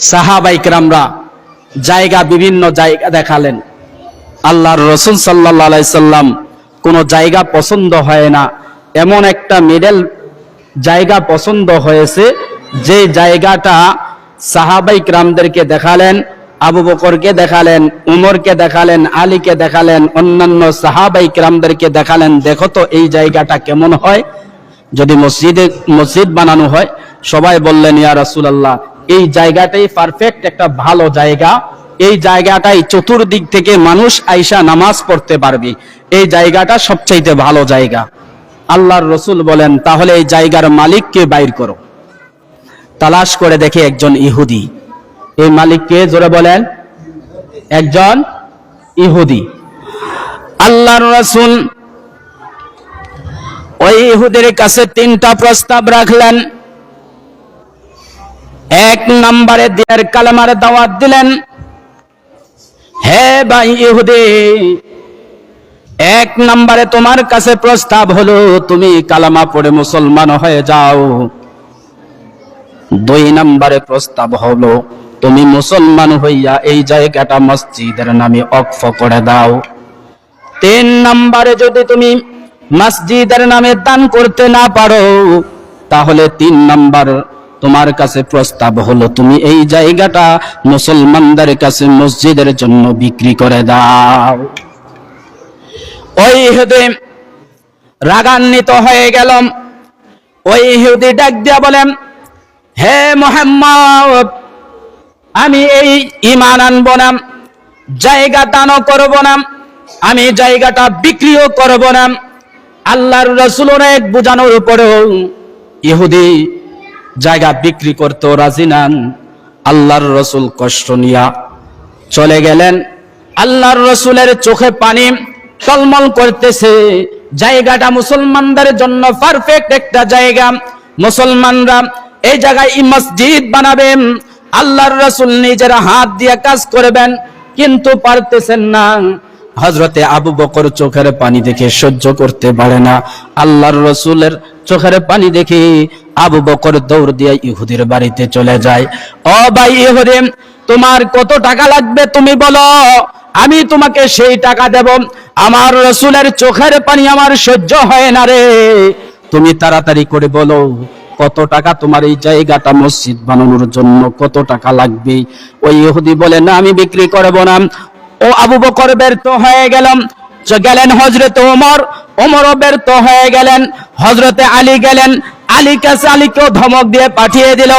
সাহাবায়ে কেরামরা জায়গা বিভিন্ন জায়গা দেখালেন। আল্লাহর রাসূল সাল্লাল্লাহু আলাইহি সাল্লাম কোন জায়গা পছন্দ হয় না, এমন একটা মিডল জায়গা পছন্দ হয়েছে যে জায়গাটা সাহাবায়ে কেরামদেরকে দেখালেন, আবু বকরকে দেখালেন, উমরকে দেখালেন, আলীকে দেখালেন, অন্যান্য সাহাবায়ে কেরামদেরকে দেখালেন, দেখো তো এই জায়গাটা কেমন হয়, যদি মসজিদ বানানো হয়। সবাই বললেন ইয়া রাসূলুল্লাহ এই জায়গাটাই পারফেক্ট একটা ভালো জায়গা, এই জায়গাটাই চতুর্দিক থেকে মানুষ আইসা নামাজ পড়তে পারবে, এই জায়গাটা সবচাইতে ভালো জায়গা। আল্লাহর রাসূল বলেন তাহলে এই জায়গার মালিককে বাইর করো। তালাশ করে দেখে একজন ইহুদি। এই মালিককে জোরে বলেন, একজন ইহুদি। আল্লাহর রাসূল ওই ইহুদির কাছে তিনটা প্রস্তাব রাখলেন। এক নম্বরে দিনের কালেমার দাওয়াত দিলেন, হে ভাই ইহুদি, এক নম্বরে তোমার কাছে প্রস্তাব হলো তুমি কালেমা পড়ে মুসলমান হয়ে যাও। দুই নম্বরে প্রস্তাব হলো তুমি মুসলমান হইয়া এই জায়গাটা মসজিদের নামে ওয়াকফ করে দাও। তিন নম্বরে যদি তুমি মসজিদের নামে দান করতে না পারো, তাহলে তিন নম্বর তোমার কাছে প্রস্তাব হলো তুমি এই জায়গাটা মুসলমানদের কাছে মসজিদের জন্য বিক্রি করে দাও। ওই ইহুদি রাগান্বিত হয়ে গেল। ওই ইহুদি ডাক দিয়া বলেন, হে মুহাম্মদ, আমি এই ঈমান আনব না, জায়গা দানও করব না, আমি জায়গাটা বিক্রিও করব না। আল্লাহর রাসূলের এক বুঝানোর উপরেও ইহুদি জায়গা বিক্রি করতে রাজি নন। আল্লাহর রাসূল কষ্ট নিয়া চলে গেলেন। আল্লাহর রাসূলের চোখে পানি টলমল করতেছে। জায়গাটা মুসলমানদের জন্য পারফেক্ট একটা জায়গা, মুসলমানরা এই জায়গায় মসজিদ বানাবেন, আল্লাহর রাসূল নিজের হাত দিয়ে কাজ করবেন, কিন্তু পারতেছেন না। হযরতে আবু বকর চোখের পানি দেখে সহ্য করতে পারে না। আল্লাহর রাসূলের চোখের পানি দেখে আবু বকর দৌড় দিয়ে ইহুদির বাড়িতে চলে যায়। ও ভাই ইহুদি, তোমার কত টাকা লাগবে তুমি বলো, আমি তোমাকে সেই টাকা দেব। আমার রাসূলের চোখের পানি আমার সহ্য হয় না রে, তুমি তাড়াতাড়ি করে বলো কত টাকা তোমার এই জায়গাটা মসজিদ বানানোর জন্য কত টাকা লাগবে। ওই ইহুদি বলে না, আমি বিক্রি করব না। ও আবু বকর ব্যর্থ হয়ে গেলেন। হযরতে ওমরও ব্যর্থ হয়ে গেলেন। হযরতে আলী গেলেন, আলীকেও ধমক দিয়ে পাঠিয়ে দিল,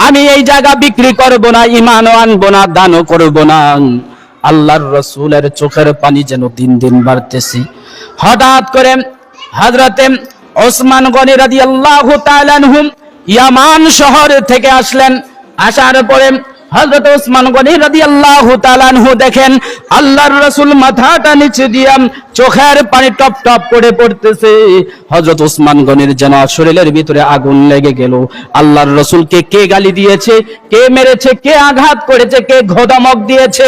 আমি এই জায়গা বিক্রি করব না, ঈমানও আনবো না, দানও করব না। আল্লাহর রাসূলের চোখের পানি যেন দিন দিন বাড়তেছে। হঠাৎ করে হযরতে ওসমান গনি রাদিয়াল্লাহু তাআলা আনহু ইয়ামান শহর থেকে আসলেন। আসার পরে হযরত ওসমান গনি রাদিয়াল্লাহু তাআলা আনহু দেখেন আল্লাহর রাসূল মাথাটা নিচে দিয়ে চোখের পানি টপ টপ করে পড়তেছে। হযরত ওসমান গনির যেন শরীরের ভিতরে আগুন লেগে গেল। আল্লাহর রাসূলকে কে গালি দিয়েছে, কে মেরেছে, কে আঘাত করেছে, কে ধমক দিয়েছে,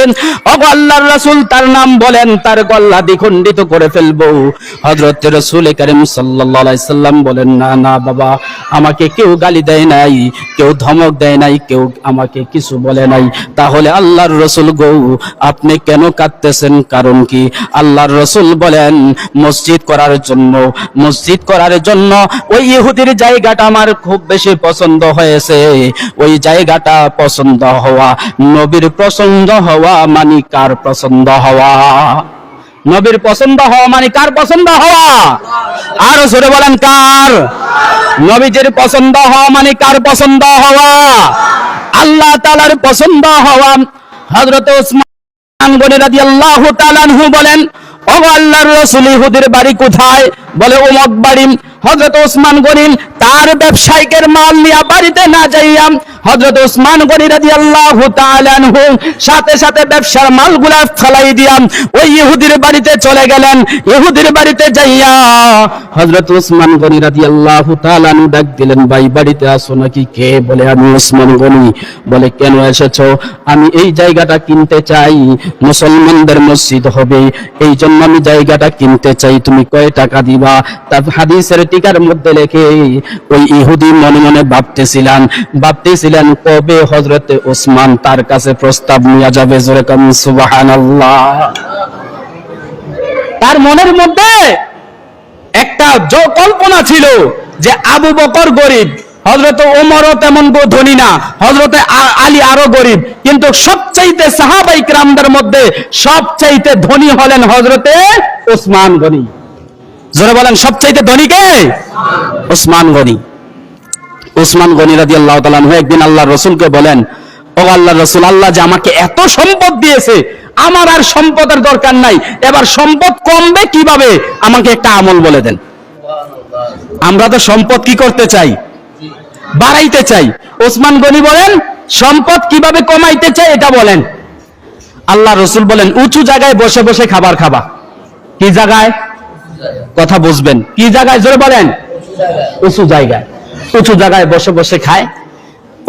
ওগো আল্লাহর রাসূল তার নাম বলেন, তার গলা দ্বিখণ্ডিত করে ফেলবো। হযরত রাসূল কারীম সাল্লাল্লাহু আলাইহি সাল্লাম বলেন, না না বাবা, আমাকে কেউ গালি দেয় নাই, কেউ ধমক দেয় নাই, কেউ আমাকে কিছু বলে নাই। তাহলে আল্লাহর রাসূল গো আপনি কেন কাঁদতেছেন, কারণ কি? আল্লাহর রাসূল বলেন মসজিদ করার জন্য ওই ইহুদির জায়গাটা আমার খুব বেশি পছন্দ হয়েছে। ওই জায়গাটা পছন্দ হওয়া, নবীর পছন্দ হওয়া মানে কার পছন্দ হওয়া? নবীর পছন্দ হওয়া মানে কার পছন্দ হওয়া? আরো জোরে বলেন, কার? নবীজির পছন্দ হওয়া মানে কার পছন্দ হওয়া? আল্লাহ তাআলার পছন্দ হওয়া। হযরত ওসমান গনি রাদিয়াল্লাহু তাআলা আনহু বলেন, ও আল্লাহর রাসূল ইহুদির বাড়ি কোথায়? বলে অমুক বাড়ি। হযরত ওসমান গনি তার ব্যবসায়িকের মাল নিয়ে বাড়িতে না যাইয়া হযরত ওসমান গনি রাদিয়াল্লাহু তাআলা আনহু সাথে সাথে ব্যবসার মালগুলা ফেলাই দিয়া ওই ইহুদির বাড়িতে চলে গেলেন। ইহুদির বাড়িতে যাইয়া হযরত ওসমান গনি রাদিয়াল্লাহু তাআলা আনহু ডাক দিলেন, ভাই বাড়িতে আসো নাকি? কে? বলে আমি ওসমান গনি। বলে কেন এসেছো? আমি এই জায়গাটা কিনতে চাই, মুসলমানদের মসজিদ হবে, এই জন্য আমি জায়গাটা কিনতে চাই, তুমি কয় টাকা দিবা? তার হাদিসের টিকার মধ্যে লেখে ওই ইহুদি মনে মনে ভাবতেছিলেন কবে হযরতে ওসমান তার কাছে প্রস্তাব নিয়ে যাবে। জোরে কাম সুবহানাল্লাহ। তার মনের মধ্যে একটা কল্পনা ছিল যে আবু বকর গরিব, হযরত ওমরও তেমন ধনী না, হযরতে আলী আরো গরিব, কিন্তু সবচাইতে সাহাবায়ে কিরামদের মধ্যে সবচাইতে ধনী হলেন হযরতে ওসমান গনি। জোরে বলেন, সবচাইতে ধনী কে? ওসমান গনি। ওসমান গনি রাদিয়াল্লাহু তাআলা আনহু একদিন আল্লাহর রাসূলকে বলেন, ও আল্লাহর রাসূল, আল্লাহ যে আমাকে এত সম্পদ দিয়েছে, আমার আর সম্পদের দরকার নাই, এবার সম্পদ কমবে কিভাবে, আমাকে একটা আমল বলে দেন। আমরা তো সম্পদ কি করতে চাই? বাড়াইতে চাই। ওসমান গনি বলেন, সম্পদ কিভাবে কমাইতে চাই এটা বলেন। আল্লাহ রাসূল বলেন, উঁচু জায়গায় বসে বসে খাবার খাবা। কি জায়গায়? কথা বুঝবেন, কি জায়গায়? জোরে বলেন। উঁচু জায়গায়। উঁচু জায়গায় বসে বসে খায়,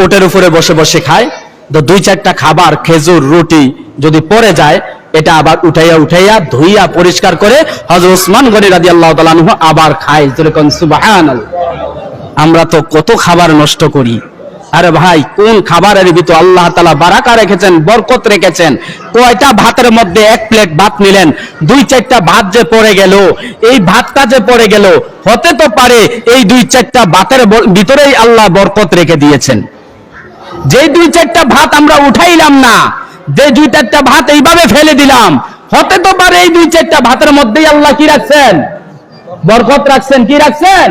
ওটের উপরে বসে বসে খায়, তো দুই চারটা খাবার, খেজুর, রুটি যদি পড়ে যায়, এটা আবার উঠাইয়া ধুইয়া পরিষ্কার করে হযরত ওসমান গনি রাদিয়াল্লাহু তাআলা আনহু আবার খায়। যেরকম সুবহানাল্লাহ। আমরা তো কত খাবার নষ্ট করি। আরে ভাই, কোন খাবারের ভিতর আল্লাহ তাআলা বারাকা রেখেছেন, বরকত রেখেছেন। কয়টা ভাতের মধ্যে এক প্লেট ভাত নিলেন, দুই চারটা ভাত যে পড়ে গেল, এই ভাতটা যে পড়ে গেল, হতে তো পারে এই দুই চারটা ভাতের ভিতরেই আল্লাহ বরকত রেখে দিয়েছেন। যে দুই চারটা ভাত আমরা উঠাইলাম না, যে দুই চারটা ভাত এইভাবে ফেলে দিলাম, হতে তো পারে এই দুই চারটা ভাতের মধ্যেই আল্লাহ কি রাখছেন? বরকত রাখছেন। কি রাখছেন?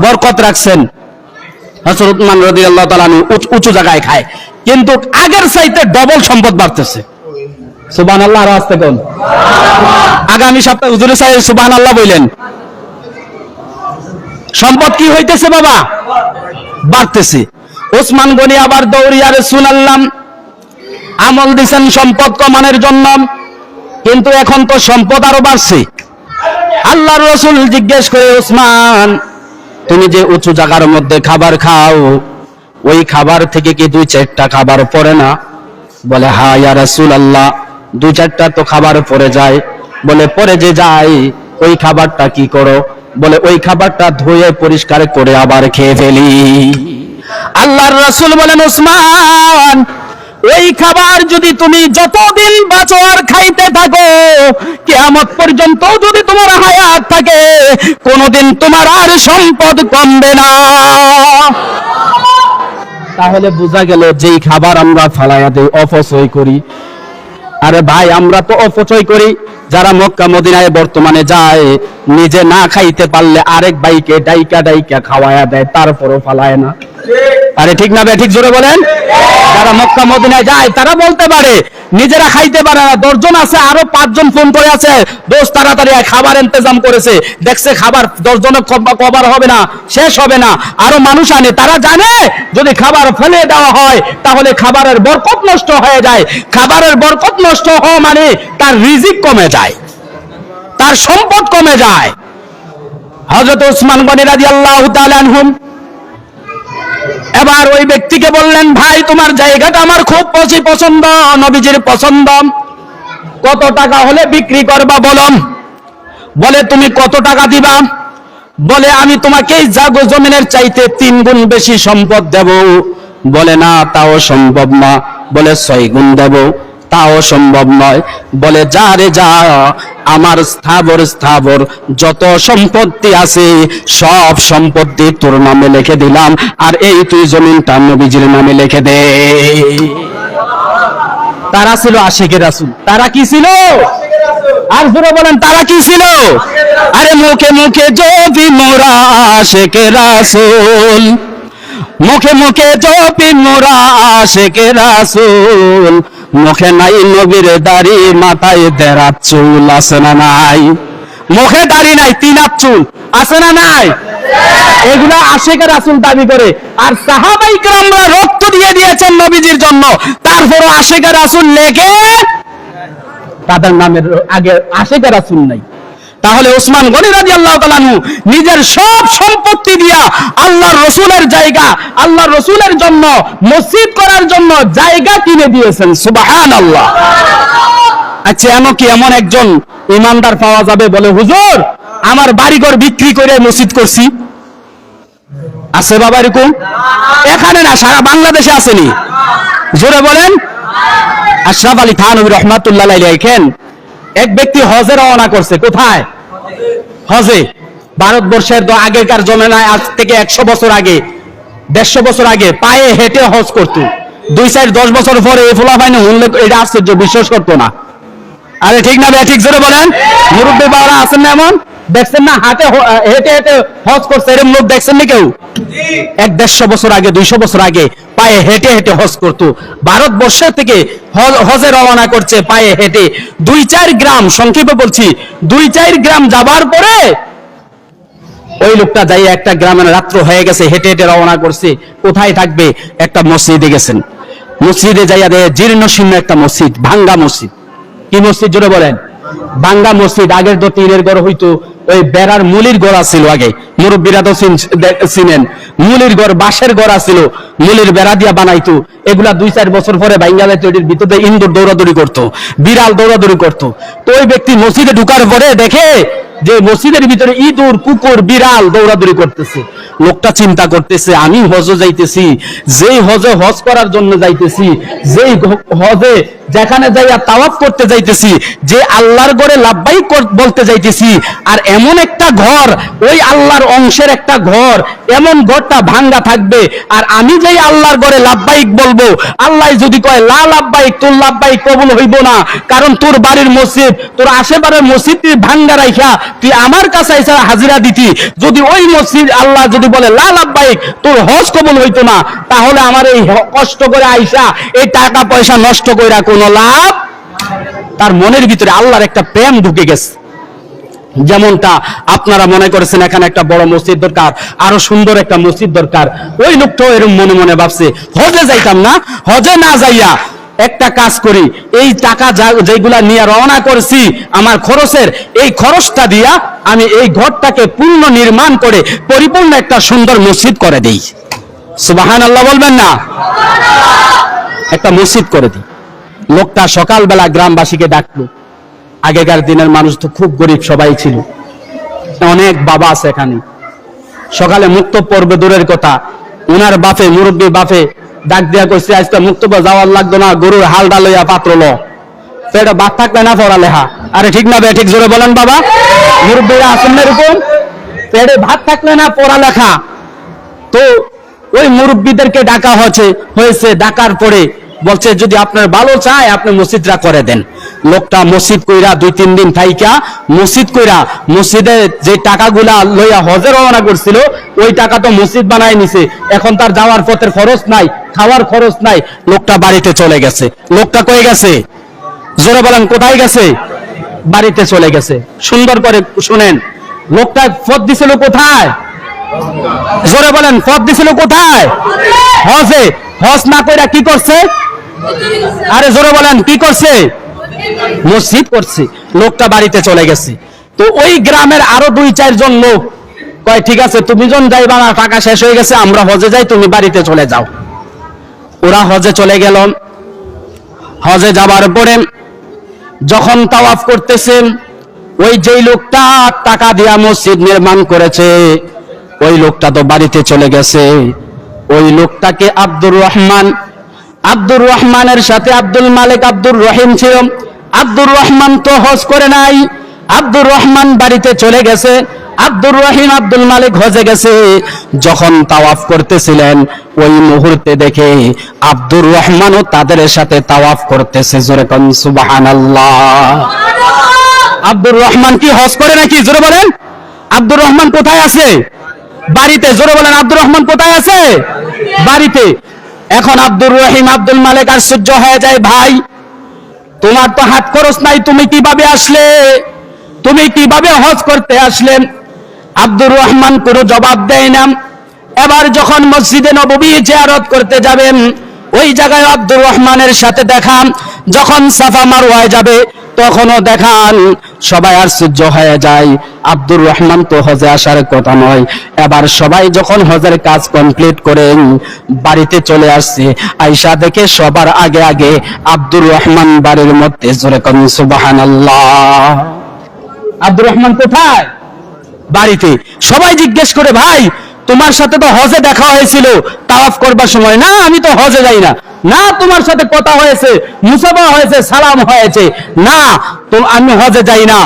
বরকত রাখছেন। হযরত ওসমান রাদিয়াল্লাহু তাআলা আনহু উঁচু জায়গায় খায়, কিন্তু আগের চাইতে ডবল সম্পদ বাড়তেছে। সুবহানাল্লাহ। আর আস্তে কোন? আগামী সপ্তাহে হুজুর সাহেব সুবহানাল্লাহ বললেন, সম্পদ কি হইতেছে বাবা? বাড়তেছে। ওসমান গনি আবার দৌড়িয়া রাসূলুল্লাহ আমল দিছেন সম্পদ কমানোর জন্য, কিন্তু এখন তো সম্পদ আরো বাড়ছে। আল্লাহর রাসূল জিজ্ঞেস করে, ওসমান, তুমি যে উঁচু জায়গার মধ্যে খাবার খাও, ওই খাবার থেকে কি দুই চারটা খাবার পড়ে না? বলে, হ্যাঁ ইয়া রাসূলুল্লাহ, দুই চারটা তো খাবার পড়ে যায়। বলে, পড়ে যে যায়, ওই খাবারটা কি করো? বলে, ওই খাবারটা ধুয়ে পরিষ্কার করে আবার খেয়ে ফেলি। আল্লাহর রাসূল বলেন, ওসমান, ওই খাবার যদি তুমি যতদিন বাঁচো আর খাইতে থাকো, কিয়ামত পর্যন্ত যদি তোমার হায়াত থাকে, কোনদিন তোমার আর সম্পদ কমবে না। তাহলে বোঝা গেল, যেই খাবার আমরা ফালাইয়া দেই, অপচয় করি। আরে ভাই, আমরা তো অপচয় করি। যারা মক্কা মদিনায় বর্তমানে যায়, নিজে না খাইতে পারলে আরেক ভাইকে ডাইকা খাওয়ায়া দেয়, তারপরও ফালায় না। আরে ঠিক না? ঠিক জোরে বলেন। যারা মক্কা মদিনায় যায় তারা বলতে পারে, নিজেরা খাইতে পারে না, 10 জন আছে, আরো 5 জন ফোন করে আছে, দোস্ত তাড়াতাড়ি খাবার ইন্তজাম করেছে, দেখছে খাবার 10 জনের কভার হবে না, শেষ হবে না, আরো মানুষ আনে। তারা জানে যদি খাবার ফেলে দেওয়া হয় তাহলে খাবারের বরকত নষ্ট হয়ে যায়। খাবারের বরকত নষ্ট হওয়া মানে তার রিজিক কমে যায়, তার সম্পদ কমে যায়। হযরত ওসমান গনি রাদিয়াল্লাহু তাআলা আনহু এবার ওই ব্যক্তিকে বললেন, ভাই, তোমার জায়গাটা আমার খুব পছন্দ, নবীজির পছন্দ, কত টাকা হলে বিক্রি করবা বলো? বলে, তুমি কত টাকা দিবা? বলে, আমি তোমাকে জমিনের চাইতে 3 গুণ বেশি সম্পদ দেব। বলে, না, তাও সম্ভব না। বলে, 6 গুণ দেব। তাও সম্ভব নয়। বলে, যা রে যা, আমার স্থাবর যত সম্পত্তি আছে সব সম্পত্তি তোর নামে লিখে দিলাম, আর এই তুই জমিনটা নবীজির নামে লিখে দে। তারা ছিল আশিকের রাসূল। তারা কি ছিল? আর জোরে বলেন, তারা কি ছিল? আরে মুখে মুখে জপি মোরা আশিকের রাসূল, মুখে মুখে জপি মোরা আশিকের রাসূল, মুখে নাই নবীর দাড়ি, মাথায় 1.5 চুল আছে না নাই? মুখে দাড়ি নাই, 3 হাত চুল আছে না নাই? এগুলা আশিকের রাসূল দাবি করে। আর সাহাবায়ে কিরামরা রক্ত দিয়ে দিয়েছেন নবীজির জন্য, তারপরও আশিকের রাসূল লেখে তাদের নামের আগে আশিকের রাসূল নাই। তাহলে ওসমান গনি রাদিয়াল্লাহু তাআলা আনহু নিজের সব সম্পত্তি দিয়া আল্লাহর রাসূলের জায়গা, আল্লাহর রাসূলের জন্য মসজিদ করার জন্য জায়গা কিনে দিয়েছেন। সুবহানাল্লাহ। আচ্ছা, এমন একজন ইমানদার পাওয়া যাবে বলে, হুজুর, আমার বাড়িঘর বিক্রি করে মসজিদ করছি? আছে বাবা এরকম? এখানে না, সারা বাংলাদেশে আসেনি। জোরে বলেন। আশরাফ আলী থানভী রহমাতুল্লাহ আলাইহি লেখেন, এক ব্যক্তি হজে রওনা করছে। কোথায়? হজে। ভারতবর্ষের আগেকার জমানায়, আজ থেকে 100 বছর আগে, 150 বছর আগে পায়ে হেঁটে হজ করতো। 2-4-10 বছর পরে এই ফলাফাইনে উঠলে এটা আশ্চর্য, বিশ্বাস করতো না। আরে ঠিক না? ঠিক জোরে বলেন। মুরব্বী বাবারা আছেন না এমন? দেখছেন না হেঁটে হেঁটে হজ করছে এরকম লোক দেখছেন না কেউ? 150 বছর আগে, 200 বছর আগে পায়ে হেঁটে হেঁটে হজ করতো। ভারতবর্ষ থেকে হজে রওনা করছে পায়ে হেঁটে। 2-4 গ্রাম, সংক্ষেপে বলছি, 2-4 গ্রাম যাবার পরে ওই লোকটা যাই একটা গ্রামের রাত্র হয়ে গেছে, হেঁটে হেঁটে রওনা করছে। কোথায় থাকবে? একটা মসজিদে গেছেন। মসজিদে যাইয়া দেয় জীর্ণ শীর্ণ একটা মসজিদ, ভাঙ্গা মসজিদ। কি মসজিদ জোরে বলেন? ভাঙ্গা মসজিদ। আগের তো তীরের ঘর হইতো, ওই বেড়ার মুলির গড়া ছিল আগে, মুরব্বীরা তো চিনেন। মুলির ঘর, বাঁশের গড়া ছিল, মুলির বেড়া দিয়া বানাইতো। এগুলা 2-4 বছর পরে ভাঙ্গা যাইতো। এটির ভিতরে ইন্দুর দৌড়াদৌড়ি করতো, বিড়াল দৌড়াদৌড়ি করতো। তো ওই ব্যক্তি মসজিদে ঢুকার পরে দেখে যে মসজিদের ভিতরে ইঁদুর, কুকুর, বিড়াল দৌড়াদৌড়ি করতেছে। লোকটা চিন্তা করতেছে, আমি হজে যাইতেছি, যেই হজে হজ করার জন্য যাইতেছি, যেই হজে যেখানে যাইয়া তাওয়াফ করতে যাইতেছি, যে আল্লাহর ঘরে লাব্বাইক বলতে যাইতেছি, আর এমন একটা ঘর, ওই আল্লাহর অংশের একটা ঘর, এমন ঘরটা ভাঙ্গা থাকবে, আর আমি যেই আল্লাহর ঘরে লাব্বাইক বলবো, আল্লাহ যদি কয় লা লাব্বাইক, তোর লাব্বাইক কবুল হইব না, কারণ তোর বাড়ির মসজিদ, তোর আশেপাশের মসজিদ তুই ভাঙ্গা রাইখা তুই আমার কাছে এসে হাজিরা দিতি, যদি ওই মসজিদ আল্লাহ যদি বলে লা লাব্বাইক, তোর হজ কবুল হইতো না, তাহলে আমার এই কষ্ট করে আইসা এই টাকা পয়সা নষ্ট কইরা কোনো লাভ। তার মনের ভিতরে আল্লাহর একটা প্রেম ঢুকে গেছে। যেমনটা আপনারা মনে করেছেন এখানে একটা বড় মসজিদ দরকার, আরো সুন্দর একটা মসজিদ দরকার, ওই লোকটাও এরকম মনে মনে ভাবছে, হজে যাইতাম না, হজে না যাইয়া একটা কাজ করি, এই টাকা যেগুলা নিয়ে রওনা করছি আমার খরচের, এই খরচটা দিয়া আমি এই ঘরটাকে পূর্ণ নির্মাণ করে পরিপূর্ণ একটা সুন্দর মসজিদ করে দেই। সুবহানাল্লাহ বলবেন না? একটা মসজিদ করে দিই। লোকটা সকালবেলা গ্রামবাসীকে ডাকলো। আগেকার দিনের মানুষ তো খুব গরিব সবাই ছিল, অনেক বাবা আছে এখানে। সকালে মুক্ত পড়বে দূরের কথা, উনার বাপে, মুরব্বী বাপে ডাক দিয়া কইছে, আজকে মুক্তব যাওয়ার লাগতো না, গরুর হালটা লইয়া পাত্র ল, সেটা বাদ থাকবে না পড়ালেখা। আরে ঠিক না বে ঠিক জোরে বলেন বাবা? মুরব্বীরা আসেন না এরকম? পেটে ভাত থাকলে না পড়ালেখা। তো ওই মুরব্বীদেরকে ডাকা হয়েছে। ডাকার পরে বলছে, যদি আপনার ভালো চায় আপনি মসজিদটা করে দেন। লোকটা মসজিদ কইরা 2-3 দিন থাইকা মসজিদ কইরা, মসজিদে যে টাকাগুলা লইয়া হজে রওনা করছিল ওই টাকা তো মসজিদ বানাই নিছে। এখন তার যাওয়ার পথের খরচ নাই, খাওয়ার খরচ নাই। লোকটা বাড়িতে চলে গেছে। লোকটা কই গেছে? জোরে বলেন, কোথায় গেছে? বাড়িতে চলে গেছে। সুন্দর করে শুনেন, লোকটা পথ দিছিল কোথায়? জোরে বলেন, পথ দিছিল কোথায়? হজে। হজ না কইরা কি করছে? আরে জোরে বলেন, কি করছে? মসজিদ করছে। লোকটা বাড়িতে চলে গেছে। তো ওই গ্রামের আরো 2-4 জন লোক কয়, ঠিক আছে তুমি জন যাইবা না, টাকা শেষ হয়ে গেছে, আমরা হজে যাই, তুমি বাড়িতে চলে যাও। ওরা হজে চলে গেল। হজে যাবার পরে যখন তাওয়াফ করতেছেন, ওই যেই লোকটা টাকা দিয়া মসজিদ নির্মাণ করেছে ওই লোকটা তো বাড়িতে চলে গেছে। ওই লোকটাকে আব্দুর রহমানের সাথে আব্দুল মালিক, আব্দুর রহিম ছিল। আব্দুর রহমান তো হজ করে নাই, আব্দুর রহমান বাড়িতে চলে গেছে। আব্দুর রহিম, আব্দুল মালিক হজে গেছে। যখন তাওয়াফ করতেছিলেন ওই মুহূর্তে দেখে আব্দুর রহমানও তাদের সাথে তাওয়াফ করতেছে। জোরে কোন সুবহানাল্লাহ। আব্দুর রহমান কি হজ করে নাকি? জোরে বলেন। আব্দুর রহমান কোথায় আছে? বাড়িতে। জোরে বলেন, আব্দুর রহমান কোথায় আছে? বাড়িতে। এখন আব্দুর রহিম, আব্দুল মালিক আশ্চর্য হয়ে যায়, ভাই তোমার তো হাত খরচ নাই, তুমি কিভাবে আসলে? তুমি কিভাবে হজ করতে আসলে? আব্দুর রহমান কোনো জবাব দেয় না। এবার যখন মসজিদে নববী জিয়ারত করতে যাবেন, ওই জায়গায় আব্দুর রহমানের সাথে দেখা। যখন সাফা মারওয়ায় যাবে তখনও দেখান। সবাই আশ্চর্য হয়ে যায়, আব্দুর রহমান তো হজে আসার কথা নয়। এবার সবাই যখন হজের কাজ কমপ্লিট করে বাড়িতে চলে আসছে, আয়েশা দেখে সবার আগে আগে আব্দুর রহমান বাড়ির মধ্যে। জোরে কোন সুবহানাল্লাহ। আব্দুর রহমান কোথায়? বাড়িতে। সবাই জিজ্ঞেস করে, ভাই তোমার সাথে তো হজে দেখা হয়েছিল তাওয়াফ করবার সময়। না, আমি তো হজে যাই না। না, তোমার সাথে কথা হয়েছে, মুসাফা হয়েছে, সালাম হয়েছে। না, তো আমি হজে যাই না।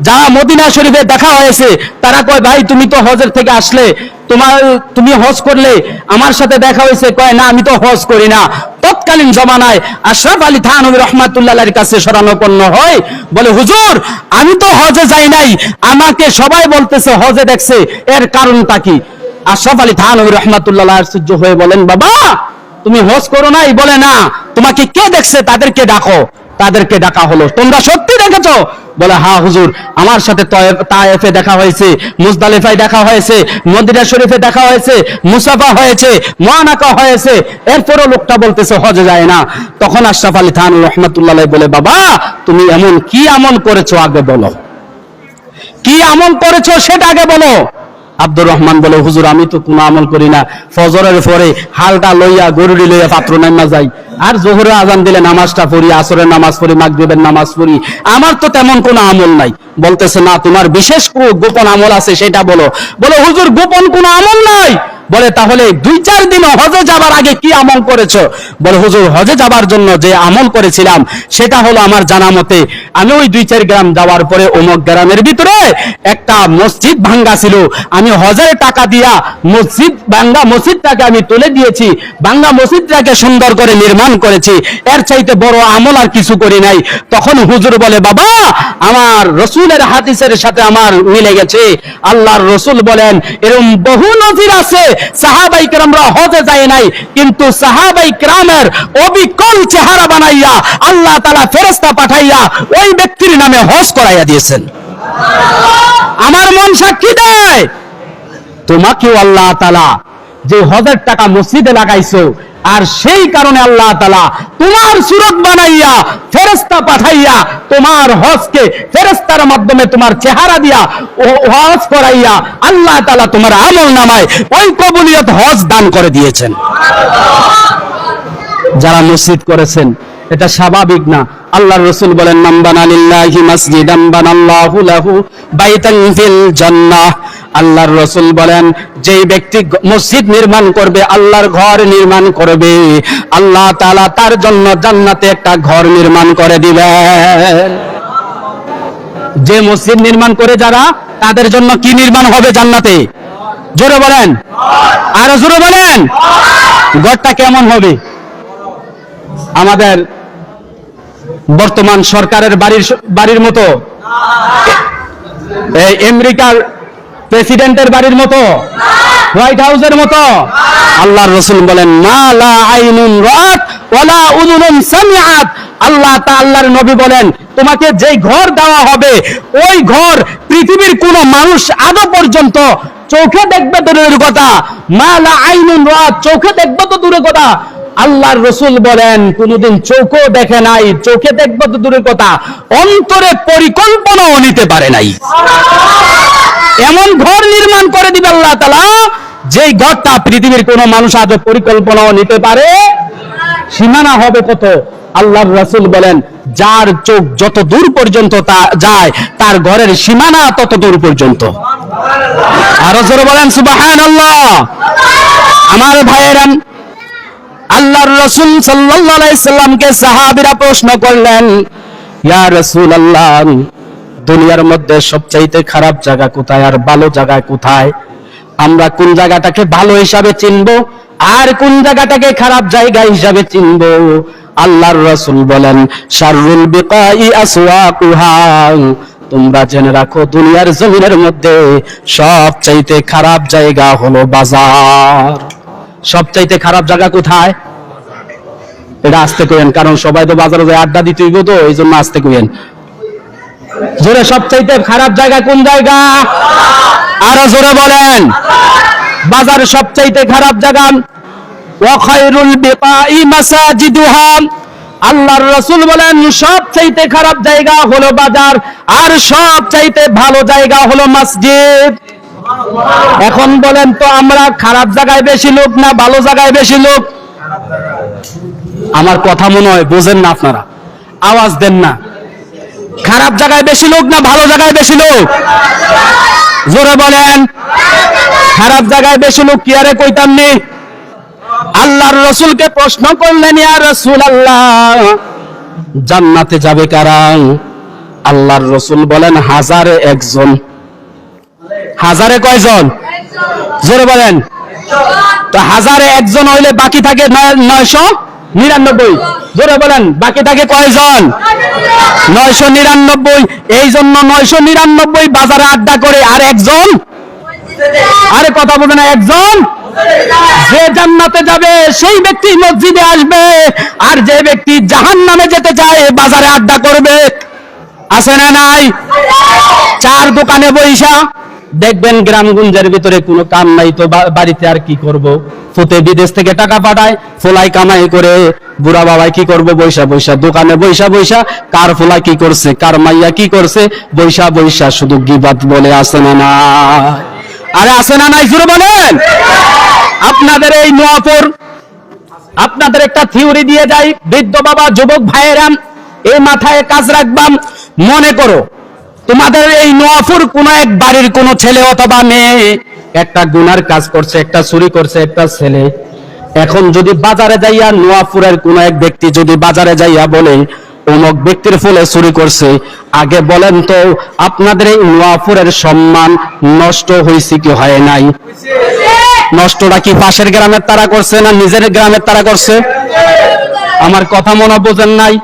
যারা মদিনা শরীফে দেখা হয়েছে তারা কয়, ভাই তুমি তো হজের থেকে আসলে, তুমি হজ করলে, আমার সাথে দেখা হয়েছে। কয়, না আমি তো হজ করি না। তৎকালীন জমানায় আশরাফ আলী থানভী রহমাতুল্লাহর কাছে শরণাপন্ন হয়, বলে হুজুর আমি তো হজে যাই নাই, আমাকে সবাই বলতেছে হজে দেখছে, এর কারণটা কি? আশরাফ আলী থানভী রহমাতুল্লাহ আশ্চর্য হয়ে বলেন, বাবা তুমি হজ করো নাই? বলে না। তোমাকে কে দেখছে? তাদেরকে ডাকো। তাদেরকে ডাকা হলো। তোমরা সত্যি দেখেছো? বলে হ্যাঁ হুজুর, আমার সাথে তায়েফে দেখা হয়েছে, মুজদালিফায় দেখা হয়েছে, মদিনা শরীফে দেখা হয়েছে, মুসাফা হয়েছে, মুআনাকা হয়েছে। এরপরও লোকটা বলতেছে হজে যায় না। তখন আশরাফ আলী থানভী রহমাতুল্লাহ বলে, বাবা তুমি এমন কি আমল করেছো আগে বলো, কি আমল করেছো সেটা আগে বলো। আব্দুর রহমান বলে, হুজুর আমি তো কোনো আমল করি না। ফজরের পরে হালটা লইয়া গরুড়ি লইয়া পাত্র নাইমা যাই, আর জোহরে আজান দিলে নামাজটা পড়ি, আসরের নামাজ পড়ি, মাগরিবের নামাজ পড়ি, আমার তো তেমন কোনো আমল নাই। বলতেছে না, তোমার বিশেষ গোপন আমল আছে, সেটা বলো। বলে হুজুর গোপন কোনো আমল নাই। বলে তাহলে 2-4 দিন হজে যাবার আগে কি আমল করেছো? বলে হুজুর হজে যাবার জন্য যে আমল করেছিলাম সেটা হলো, আমার জানা মতে আমি ওই 2-4 গ্রাম যাওয়ার পরে অমুক গ্রামের ভিতরে একটা মসজিদ ভাঙ্গা ছিল, আমি হজের টাকা দিয়া ভাঙ্গা মসজিদটাকে আমি তুলে দিয়েছি, ভাঙ্গা মসজিদটাকে সুন্দর করে নির্মাণ করেছি, এর চাইতে বড় আমল আর কিছু করি নাই। তখন হুজুর বলে, বাবা আমার রসুলের হাদিসের সাথে আমার মিলে গেছে। আল্লাহর রসুল বলেন, এরকম বহু নজির আছে, সাহাবাই কেরামরা হজে যায় নাই, কিন্তু সাহাবাই কেরামের অবিকল চেহারা বানাইয়া আল্লাহ তাআলা ফেরেশতা পাঠাইয়া ওই ব্যক্তির নামে হজ করাইয়া দিয়েছেন। আমার মন সাক্ষী দেয়, তোমাকেও আল্লাহ তাআলা যে হজের টাকা মসজিদে লাগাইছো, আর সেই কারণে আল্লাহ তাআলা তোমার সুরত বানাইয়া ফেরেশতা পাঠাইয়া তোমার হজকে ফেরেশতার মাধ্যমে তোমার চেহারা দিয়া হজ করাইয়া আল্লাহ তাআলা তোমার আমল নামায় ওই কবুলিয়ত হজ দান করে দিয়েছেন। যারা মসজিদ করেছেন এটা স্বাভাবিক না। আল্লাহর রাসূল বলেন, মান বানা লিল্লাহি মাসজিদান বানাল্লাহু লাহু বাইতান ফিল জান্নাহ। আল্লাহর রাসূল বলেন, যেই ব্যক্তি মসজিদ নির্মাণ করবে, আল্লাহর ঘর নির্মাণ করবে, আল্লাহ তাআলা তার জন্য জান্নাতে একটা ঘর নির্মাণ করে দিবেন। যে মসজিদ নির্মাণ করে যারা, তাদের জন্য কি নির্মাণ হবে জান্নাতে? জোরে বলেন, আরো জোরে বলেন। ঘরটা কেমন হবে? আমাদের বর্তমান সরকারের বাড়ির মতো, এই আমেরিকার প্রেসিডেন্টের বাড়ির মতো, হোয়াইট হাউসের মতো? আল্লাহর রাসূল বলেন, মা লা আইনুন রাআত ওয়ালা উযুনুন সামিআত। আল্লাহর নবী বলেন, তোমাকে যেই ঘর দেওয়া হবে ওই ঘর পৃথিবীর কোন মানুষ আদৌ পর্যন্ত চোখে দেখবে তো দূরের কথা, মা লা আইনুন রাআত, চোখে দেখবে তো দূরের কথা, আল্লাহর রাসূল বলেন কোনদিন চোখও দেখে নাই, চোখে দেখবে তো দূরের কথা, অন্তরে পরিকল্পনাও নিতে পারে নাই। এমন ঘর নির্মাণ করে দিবে আল্লাহ তাআলা, যেই ঘরটা পৃথিবীর কোন মানুষ আজও পরিকল্পনাও নিতে পারে। সীমানা হবে কত? আল্লাহর রাসূল বলেন, যার চোখ যত দূর পর্যন্ত যায়, তার ঘরের সীমানা তত দূর পর্যন্ত। আরো জোরে বলেন সুবহানাল্লাহ। আমার ভাইয়েরা, আল্লাহর রাসূল সাল্লাল্লাহু আলাইহি সাল্লামকে সাহাবীরা প্রশ্ন করলেন, ইয়া রাসূলুল্লাহ, দুনিয়ার মধ্যে সবচাইতে খারাপ জায়গা কোথায় আর ভালো জায়গা কোথায়? আমরা কোন জায়গাটাকে ভালো হিসাবে চিনবো আর কোন জায়গাটাকে খারাপ জায়গা হিসাবে চিনবো? আল্লাহর রাসূল বলেন, শাররুল বিকাই আসওয়াকুহা, তোমরা জেনে রাখো দুনিয়ার জমিনের মধ্যে সবচাইতে খারাপ জায়গা হলো বাজার। সবচাইতে খারাপ জায়গা কোথায়? এটা আস্তে কইেন, কারণ সবাই তো বাজারে যায় আড্ডা দিতে হইব, তো এই জন্য আস্তে কইেন। জোরে, সবচাইতে খারাপ জায়গা কোন জায়গা? আরো জোরে বলেন। বাজার সবচাইতে খারাপ জায়গা। ওয়া খায়রুল বিকাই মাসাজিদুহা, আল্লাহর রাসূল বলেন সবচাইতে খারাপ জায়গা হলো বাজার, আর সবচাইতে ভালো জায়গা হলো মসজিদ। এখন বলেন তো, আমরা খারাপ জায়গায় বেশি লোক না ভালো জায়গায় বেশি লোক? আমার কথা মনে হয় বোঝেন না আপনারা, আওয়াজ দেন না। খারাপ জায়গায় বেশি লোক না ভালো জায়গায় বেশি লোক? জোরে বলেন। খারাপ জায়গায় বেশি লোক কি আরে কইতাম নি। আল্লাহর রাসূলকে প্রশ্ন করলেন, ইয়া রাসূলুল্লাহ জান্নাতে যাবে কারা? আল্লাহর রাসূল বলেন, হাজারে একজন। হাজারে কয়জন? জোরে বলেন। তো হাজারে একজন হইলে বাকি থাকে 999। জোরে বলেন, বাকি থাকে কয়জন? 999। এই জন্য 999 বাজারে আড্ডা করে, আর একজন, আরে কথা বলে না, একজন যে জান্নাতে যাবে সেই ব্যক্তি মসজিদে আসবে, আর যে ব্যক্তি জাহান্নামে যেতে চায় বাজারে আড্ডা করবে। আছে না নাই? চার দোকানে বইসা দেখবেন গ্রামগঞ্জের ভিতরে কোনো কাম নাই, তো বাড়িতে আর কি করব, ফুতে বিদেশ থেকে টাকা পাঠায়, ফোলাই কামাই করে বুড়া বাবাই কি করব, বৈশা বৈশা দোকানে বৈশা বৈশা কার ফোলা কি করছে, কার মাইয়া কি করছে, বৈশা বৈশা শুধু গিবাত বলে। আছে না না? আরে আছে না নাই? জোরে বলেন। আপনাদের এই নোয়াপুর, আপনাদের একটা থিওরি দিয়ে যাই, বৃদ্ধ বাবা, যুবক ভাইয়েরাম, এই মাথায় কাজ রাখবাম। মনে করো তোমাদের এই নোয়াপুর কোন এক বাড়ির কোন ছেলে অথবা মেয়ে একটা গুনার কাজ করছে, একটা চুরি করছে একটা ছেলে। এখন যদি বাজারে যাইয়া নোয়াপুরের কোন এক ব্যক্তি যদি বাজারে যাইয়া বলে অমুক ব্যক্তির ফুলে চুরি করছে, আগে বলেন তো আপনাদের এই নোয়াপুরের সম্মান নষ্ট হয়েছে কি হয় নাই? নষ্টটা কি পাশের গ্রামের তারা করছে না নিজের গ্রামের তারা করছে? আমার কথা মনে বোঝেন নাই?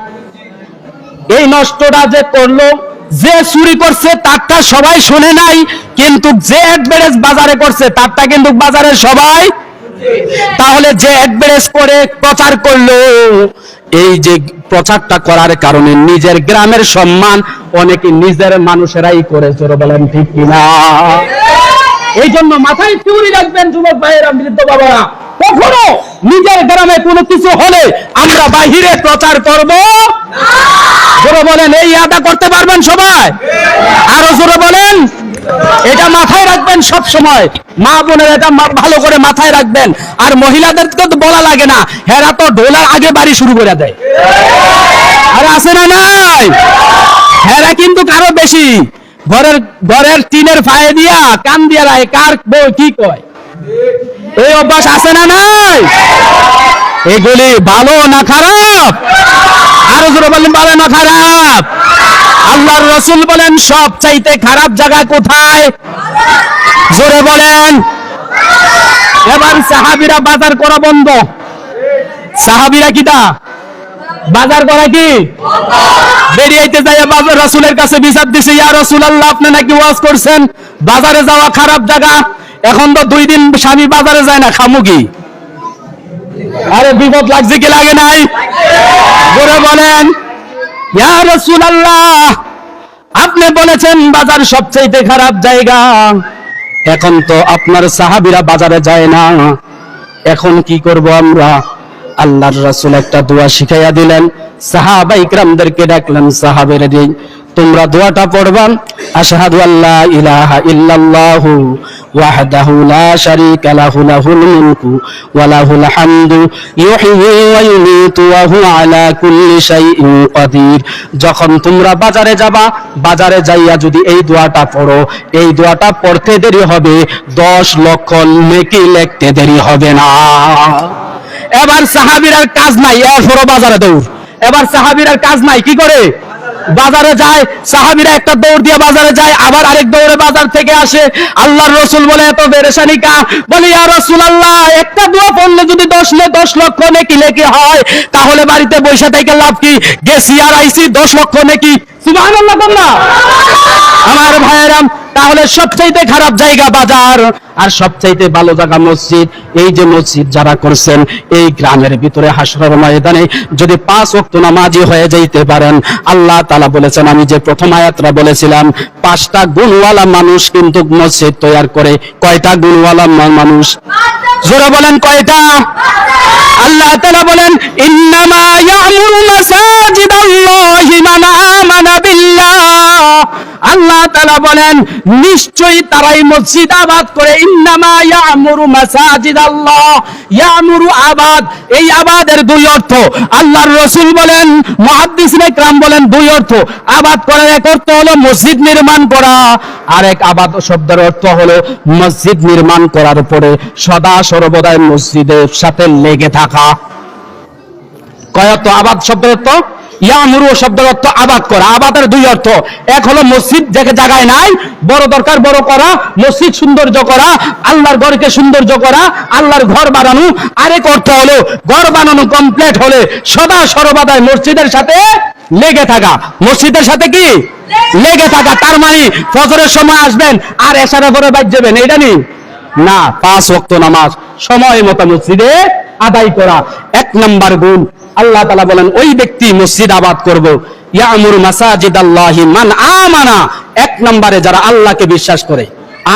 এই নষ্টটা যে করলো, যে চুরি করছে তারটা সবাই শুনে নাই, কিন্তু যে অ্যাডভারেজ বাজারে করছে তারটা কিন্তু বাজারে সবাই। তাহলে যে অ্যাডভারেজ করে প্রচার করলো, এই যে প্রচারটা করার কারণে নিজের গ্রামের সম্মান অনেকে নিজের মানুষেরাই করে। জোরে বলেন ঠিক কিনা? এই জন্য মাথায় থিওরি রাখবেন যুবক ভাইয়েরা, বৃদ্ধ বাবারা, কখনো নিজের গ্রামে কোনো কিছু হলে আমরা বাহিরে প্রচার করব না। জোরে বলেন, এই আদা করতে পারবেন সবাই? আরো জোরে বলেন। এটা মাথায় রাখবেন সব সময়, মা বোনের এটা ভালো করে মাথায় রাখবেন। আর মহিলাদেরকে তো বলা লাগে না, হেরা তো ঢোলার আগে বাড়ি শুরু করে দেয়। আরে আছে না নাই? হেরা কিন্তু কারো বেশি ঘরের টিনের ফায়ে দিয়া কান দিয়া রায় কার বউ কি কয়, এই অভ্যাস আছে না নাই? এগুলি ভালো না খারাপ? আরো জোরে বলেন, ভালো না খারাপ? আল্লাহর রাসূল বলেন সবচাইতে খারাপ জায়গা কোথায়? জোরে বলেন। এবার সাহাবীরা বাজার করা বন্ধ। সাহাবীরা কিটা বাজার করা কি বেরিয়েতে যায়, বাজার রাসূলের কাছে বিচার দিছে, ইয়া রাসূলুল্লাহ আপনি নাকি ওয়াজ করছেন বাজারে যাওয়া খারাপ জায়গা। এখন তো 2 দিন স্বামী বাজারে যায় না, খামু কি? আরে বিপদ লাগছে কি লাগে নাই? জোরে বলেন। ইয়া রাসূলুল্লাহ আপনি বলেছেন বাজার সবচেয়ে খারাপ জায়গা, এখন তো আপনার সাহাবীরা বাজারে যায় না, এখন কি করব আমরা? আল্লাহর রাসূল একটা দোয়া শিখাইয়া দিলেন, সাহাবায়ে কিরামদেরকে ডাকলেন, সাহাবীরা দিন তোমরা দোয়াটা পড়বা, আশহাদু আল্লা ইলাহা ইল্লাল্লাহু ওয়াহদাহু লা শারীকা লাহু লাহুল মুলকু ওয়া লাহুল হামদু ইউহয়ি ওয়া ইউমীতু ওয়া হুয়া আলা কুল্লি শাইইন কাদির। যখন তোমরা বাজারে যাবা, বাজারে যাইয়া যদি এই দোয়াটা পড়ো, এই দোয়াটা পড়তে দেরি হবে 10 লক্ষ নেকি লিখতে দেরি হবে না। এবার সাহাবীরার কাজ নাই, এরপরও বাজারে দৌড়। এবার সাহাবীরার কাজ নাই, কি করে? বাজারে যায়। সাহাবীরা একটা দৌড় দিয়ে বাজারে যায়, আবার আরেক দৌড়ে বাজার থেকে আসে। আল্লাহর রাসূল বলে এত পেরেশানি কা? বলে ইয়া রাসূলুল্লাহ একটা দোয়া পড়লে যদি 10 লক্ষ নেকি লেখি হয়, তাহলে বাড়িতে বসে থেকে লাভ কি? গেছি আর আইছি 10 লক্ষ নেকি। সুবহানাল্লাহ বলনা। আমার ভাইয়েরাম, তাহলে সবচাইতে খারাপ জায়গা বাজার, আর সবচাইতে ভালো জায়গা মসজিদ। এই যে মসজিদ যারা করছেন, এই গ্রামের ভিতরে হাসরের ময়দানে যদি 5 ওয়াক্ত নামাজি হয়ে যাইতে পারেন, আল্লাহ তাআলা বলেছেন, আমি যে প্রথম আয়াতটা বলেছিলাম 5টা গুণওয়ালা মানুষ কিন্তু মসজিদ তৈরি করে। কয়টা গুণওয়ালা মানুষ? জোরে বলেন কয়টা? আল্লাহ তাআলা বলেন, ইন্নামা ইয়ামুরু মাসাজিদাল্লাহি মান আমানা বিল্লাহ। আল্লাহ আল্লাহ তাআলা বলেন নিশ্চয়ই তারাই মসজিদ আবাদ করে। ইন্নামা ইয়ামুরু মাসাজিদাল্লাহ, ইয়ামুরু আবাদ, এই আবাদের দুই অর্থ। আল্লাহর রাসূল বলেন, মুহাদ্দিসিনে کرام বলেন দুই অর্থ। আবাদ করার এক অর্থ হলো মসজিদ নির্মাণ করা, আর এক আবাদ শব্দের অর্থ হলো মসজিদ নির্মাণ করার পরে সদা সর্বদাই মসজিদের সাথে লেগে থাকা। কয় অর্থ আবাদ শব্দের অর্থ? ইয়ামুরু শব্দের অর্থ আবাদ করা। আবাদের দুই অর্থ, এক হলো মসজিদ যে জায়গায় নাই বড় দরকার বড় করা, মসজিদ সৌন্দর্য করা, আল্লাহর ঘরকে সৌন্দর্য করা, আল্লাহর ঘর বানানো। আরেক অর্থ হলো ঘর বানানো কমপ্লিট হলে সদা সর্বদাই মসজিদের সাথে লেগে থাকা। মসজিদের সাথে কি লেগে থাকা, তার মানে ফজরের সময় আসবেন আর এশারের পরে বাইর যাবেন, এটা নি না, 5 ওয়াক্ত নামাজ সময় মতো মসজিদে আদায় করা। এক নাম্বার গুণ। আল্লাহ তাআলা বলেন ওই ব্যক্তি মসজিদ আবাদ করব। ইয়ামুরু মাসাজিদাল্লাহি মান আমানা, এক নম্বরে যারা আল্লাহকে বিশ্বাস করে।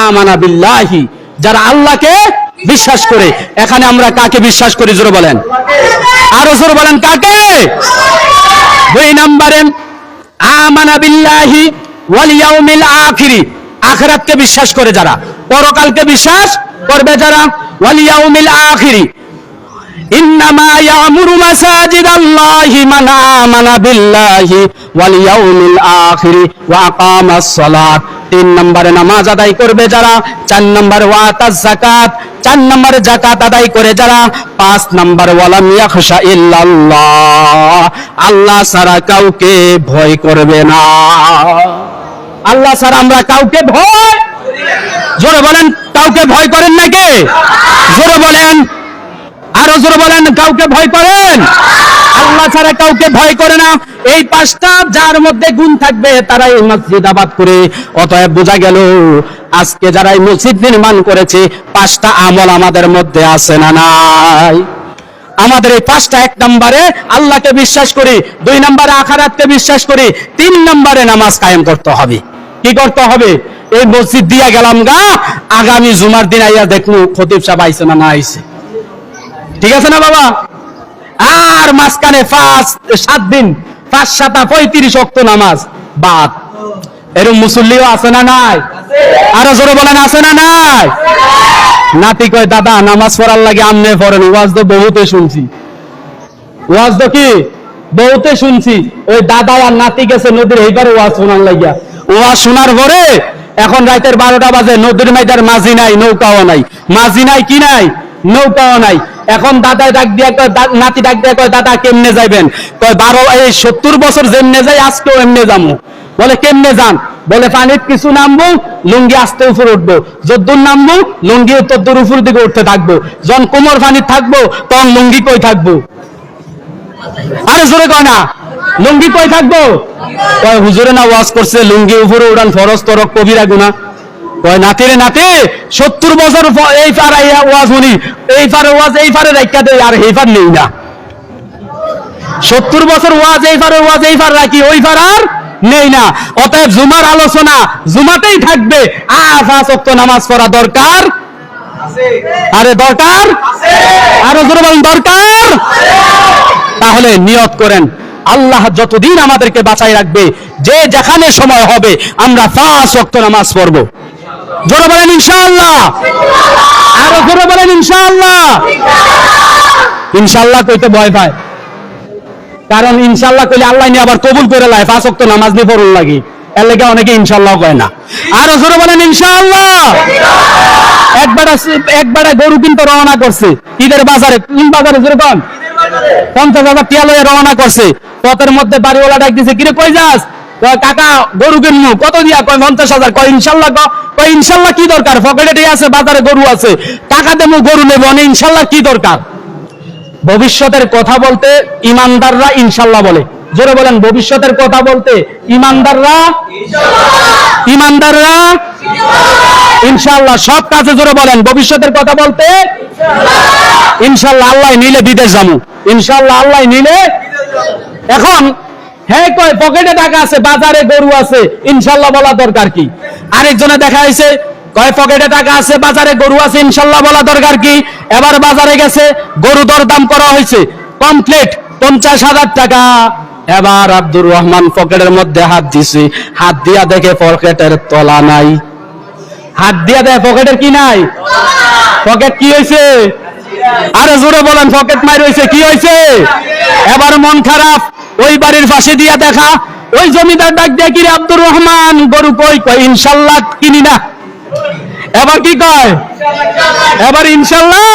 আমানা বিল্লাহি, যারা আল্লাহকে বিশ্বাস করে। এখানে আমরা কাকে বিশ্বাস করি জোরে বলেন, আরো জোরে বলেন কাকে? দুই নম্বরে আমানা বিল্লাহি ওয়াল ইয়াউমিল আখির, আখিরাতকে বিশ্বাস করে যারা, পরকালকে বিশ্বাস করবে যারা। ওয়াল ইয়াউমিল আখির, ইন্নামা ইয়ামুরু মাসাজিদাল্লাহি মান আমানা বিল্লাহি ওয়াল ইয়াউমিল আখির ওয়া আকামাস সালাত, 3 নম্বরে নামাজ আদায় করবে যারা। 4 নম্বরে ওয়াতাজ যাকাত, 4 নম্বরে যাকাত আদায় করে যারা। 5 নম্বরে ওয়ালাম ইয়াখশা ইল্লাল্লাহ, আল্লাহ ছাড়া কাউকে ভয় করবে না। আল্লাহ ছাড়া আমরা কাউকে ভয়, জোরে বলেন কাউকে ভয় করেন নাকি? জোরে বলেন, আরো জোরে বলেন কাউকে ভয় করেন? আল্লাহ ছাড়া কাউকে ভয় করে না। এই 5টা যার মধ্যে গুণ থাকবে তারাই মসজিদ আবাদ করে। অতএব বোঝা গেল আজকে যারা এই মসজিদ নির্মাণ করেছে 5টা আমল আমাদের মধ্যে আছে না নাই? আমাদের এই 5টা, 1 নম্বরে আল্লাহকে বিশ্বাস করি, 2 নম্বরে আখিরাতকে বিশ্বাস করি, 3 নম্বরে নামাজ কায়েম করতে হবে। কি করতে হবে? এই মসজিদ দিয়া গেলাম গা, আগামী জুমার দিন আইয়া দেখলু খতিব সাহেব আইছে না না আইছে, ঠিক আছে না বাবা? আর মাঝখানে 7 দিন 5-7 35 ওয়াক্ত নামাজ বাদ। এরকম মুসল্লিও আছে না নাই? আরো জোরে বলেন আছে না নাই? নাতি কয় দাদা নামাজ পড়ার লাগে আমনে পড়েন, ওয়াজ তো বহুতে শুনছি, ওয়াজ তো কি বহুতে শুনছি। ওই দাদা আর নাতি গেছে নদীর এইবারে ওয়াজ শোনার লাগিয়া। ওয়াজ শোনার পরে এখন রাতের 12টা বাজে, নদীর মাইদার মাঝি নাই, নৌকাও নাই। মাঝি নাই কি নাই? নৌকাও নাই। এখন দাদা ডাক দিয়া কয়, নাতি ডাক দিয়া কয় দাদা কেমনে যাইবেন? কয় 70 বছর যেমনে যাই আজকেও এমনে যাবো। বলে কেমনে যান? বলে পানির কিছু নামবো, লুঙ্গি আস্তে উপরে উঠবো, যদ্দূর নামবো লুঙ্গি তদ্দূর উপর দিকে উঠতে থাকবো, যখন কোমর পানি থাকবো তখন লুঙ্গি কই থাকবো? আরে জোরে কয় না, লুঙ্গি কই থাকবো? কয় হুজুরে না ওয়াজ করছে লুঙ্গি উপরে উড়ান ফরজ তরক কবিরা গুনাহ। কয় নাতি রে নাতি, 70 বছর এই পারে ওয়াজ শুনি, এই পারে ওয়াজ এই পারে রাখা দেয় আর এই পার নেই না। 70 বছর ওয়াজ এই পারে রাখি, ওই পার আর নেই না। অতএব জুমার আলোচনা জুমাতেই থাকবে। আর 5 ওয়াক্ত নামাজ পড়া দরকার আছে, আরে দরকার আছে, আরো জোরে বলেন দরকার। তাহলে নিয়ত করেন আল্লাহ যতদিন আমাদেরকে বাঁচাই রাখবে, যে যেখানে সময় হবে আমরা 5 ওয়াক্ত নামাজ পড়বো। জোরে বলেন ইনশাআল্লাহ, আরো জোরে বলেন ইনশাআল্লাহ। ইনশাআল্লাহ কইতে ভয় পায়, কারণ ইনশাআল্লাহ কইলে আল্লাহ নিয়ে আবার কবুল করে লাই 5 ওয়াক্ত নামাজ নিয়ে পড়ুন লাগি, এর লেগে অনেকে ইনশাআল্লাহ কয় না। আরো জোরে বলেন ইনশাআল্লাহ। একবার গরু কিনতে রওনা করছে ঈদের বাজারে, কোন বাজারে জোরে কোন? 50,000 টাকা লয়ে রওনা করছে। পথের মধ্যে বাড়িওয়ালা ডাক দিছে, কিরে কই যাস? কয় কাকা গরু কিনবো। কত দিয়া? কয় 50,000। কয় ইনশাআল্লাহ। কয় ইনশাআল্লাহ কি দরকার? পকেটে আছে, বাজারে গরু আছে, টাকা দেবো গরু নেবো, ইনশাআল্লাহ কি দরকার? ভবিষ্যতের কথা বলতে ইমানদাররা ইনশাআল্লাহ বলে। জোরে বলেন ভবিষ্যতের কথা বলতে ইমানদাররা ইনশাআল্লাহ। সব কাজে জোরে বলেন ভবিষ্যতের কথা বলতে ইনশাআল্লাহ। আল্লাহ নিলে বিদেশ যাবো ইনশাআল্লাহ, আল্লাহ নিলে। এখন হ্যাঁ কয় পকেটে টাকা আছে, বাজারে গরু আছে, ইনশাআল্লাহ বলা দরকার কি? আরেকজনে দেখা হয়েছে কয় পকেটে টাকা আছে, বাজারে গরু আছে, ইনশাআল্লাহ বলা দরকার কি? এবার বাজারে গেছে, গরু দরদাম করা হয়েছে কমপ্লিট 50,000 টাকা। এবার আব্দুর রহমান পকেটের মধ্যে হাত দিছে, হাত দিয়া দেখে পকেটের তলা নাই। হাত দিয়া দেখে পকেটের কি নাই, পকেট কি হয়েছে? আরে জোরে বলেন, পকেট মার হয়েছে, কি হয়েছে? এবার মন খারাপ, ওই বাড়ির পাশে দিয়া দেখা, ওই জমিদার ডাক দিয়ে, কি রে আব্দুর রহমান, গরু কই? কয় ইনশাল্লাহ কিনি না। এবার কি কয়? এবার ইনশাল্লাহ।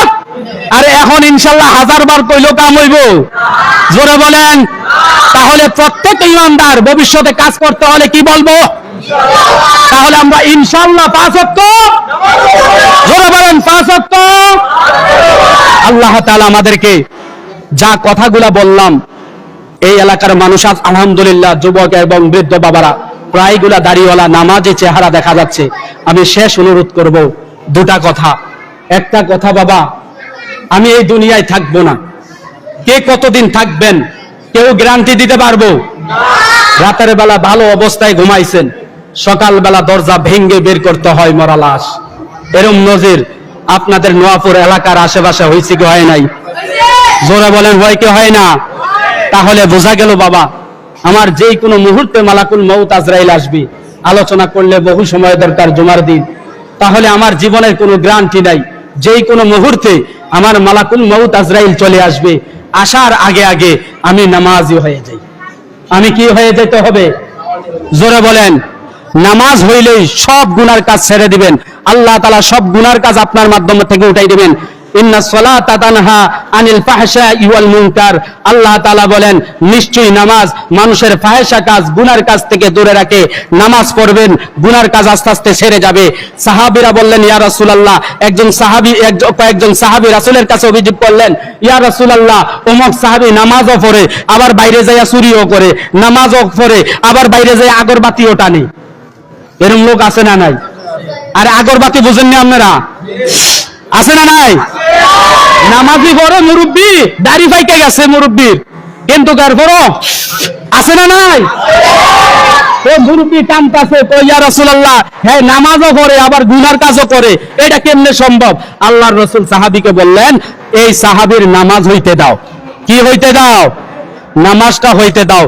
আরে এখন ইনশাল্লাহ 1000 বার কইলো কাম হইব? জোরে বলেন। তাহলে প্রত্যেক ইমানদার ভবিষ্যতে কাজ করতে হলে কি বলবো? তাহলে আমরা ইনশাল্লাহ 5 ওয়াক্ত, জোরে বলেন 5 ওয়াক্ত। আল্লাহ তাআলা আমাদেরকে যা কথাগুলা বললাম, এই এলাকার মানুষ আজ আলহামদুলিল্লাহ, যুবক এবং বৃদ্ধ বাবারা প্রায়গুলা দাড়িওয়ালা, নামাজে চেহারা দেখা যাচ্ছে। আমি শেষ অনুরোধ করব, দুটা কথা। একটা কথা, বাবা, আমি এই দুনিয়ায় থাকবো না। কে কতদিন থাকবেন কেউ গ্যারান্টি দিতে পারবো? রাতের বেলা ভালো অবস্থায় ঘুমাইছেন, সকালবেলা দরজা ভেঙ্গে বের করতে হয় মরা লাশ। এরম নজির আপনাদের নোয়াপুর এলাকার আশেপাশে হয়েছে কি হয় নাই? জোরে বলেন, হয় কি হয় না? তাহলে বোঝা গেল বাবা, আমার যেই কোনো মুহূর্তে মালাকুল মউত আজরাইল আসবে। আলোচনা করলে বহু সময় দরকার, জুমার দিন। তাহলে আমার জীবনের কোনো গ্যারান্টি নাই, যেই কোনো মুহূর্তে আমার মালাকুল মউত আজরাইল চলে আসবে। আসার আগে আগে আমি নামাজি হয়ে যাই। আমি কি হয়ে যেতে হবে? জোরে বলেন। নামাজ হইলেই সব গুনার কাজ ছেড়ে দিবেন। আল্লাহ তাআলা সব গুনার কাজ আপনার মাধ্যম থেকে উঠাই দিবেন। ইন্না সলাতা তানহা আনিল ফাহশাই ওয়াল মুনকার। আল্লাহ তাআলা বলেন, নিশ্চয়ই নামাজ মানুষের ফাহেসা কাজ, গুনার কাজ থেকে দূরে রাখে। নামাজ পড়বেন, গুনার কাজ আস্তে আস্তে ছেড়ে যাবে। সাহাবীরা বললেন, ইয়া রাসূলুল্লাহ, কয়েকজন সাহাবী রাসূলের কাছে অভিযোগ করলেন, ইয়া রাসূলুল্লাহ, অমুক সাহাবী নামাজও পড়ে, আবার বাইরে যাইয়া চুরিও করে, নামাজও পড়ে, আবার বাইরে যাইয়া আগরবাতিও টানে। এরকম লোক আছে না নাই? আরে আগরবাতি বুঝেননি আপনারা? আছে না নাই? নামাজি বড় মুরব্বী, দাড়ি পাইকে গেছে মুরব্বীর, কিন্তু তারপরও আছে না নাই? ও মুরব্বী কামতাছে, কই ইয়া রাসূলুল্লাহ, হ্যাঁ নামাজও পড়ে আবার গুনার কাজও করে, এটা কেমনে সম্ভব? আল্লাহর রাসূল সাহাবীকে বললেন, এই সাহাবীর নামাজ হইতে দাও। কি হইতে দাও? নামাজটা হইতে দাও।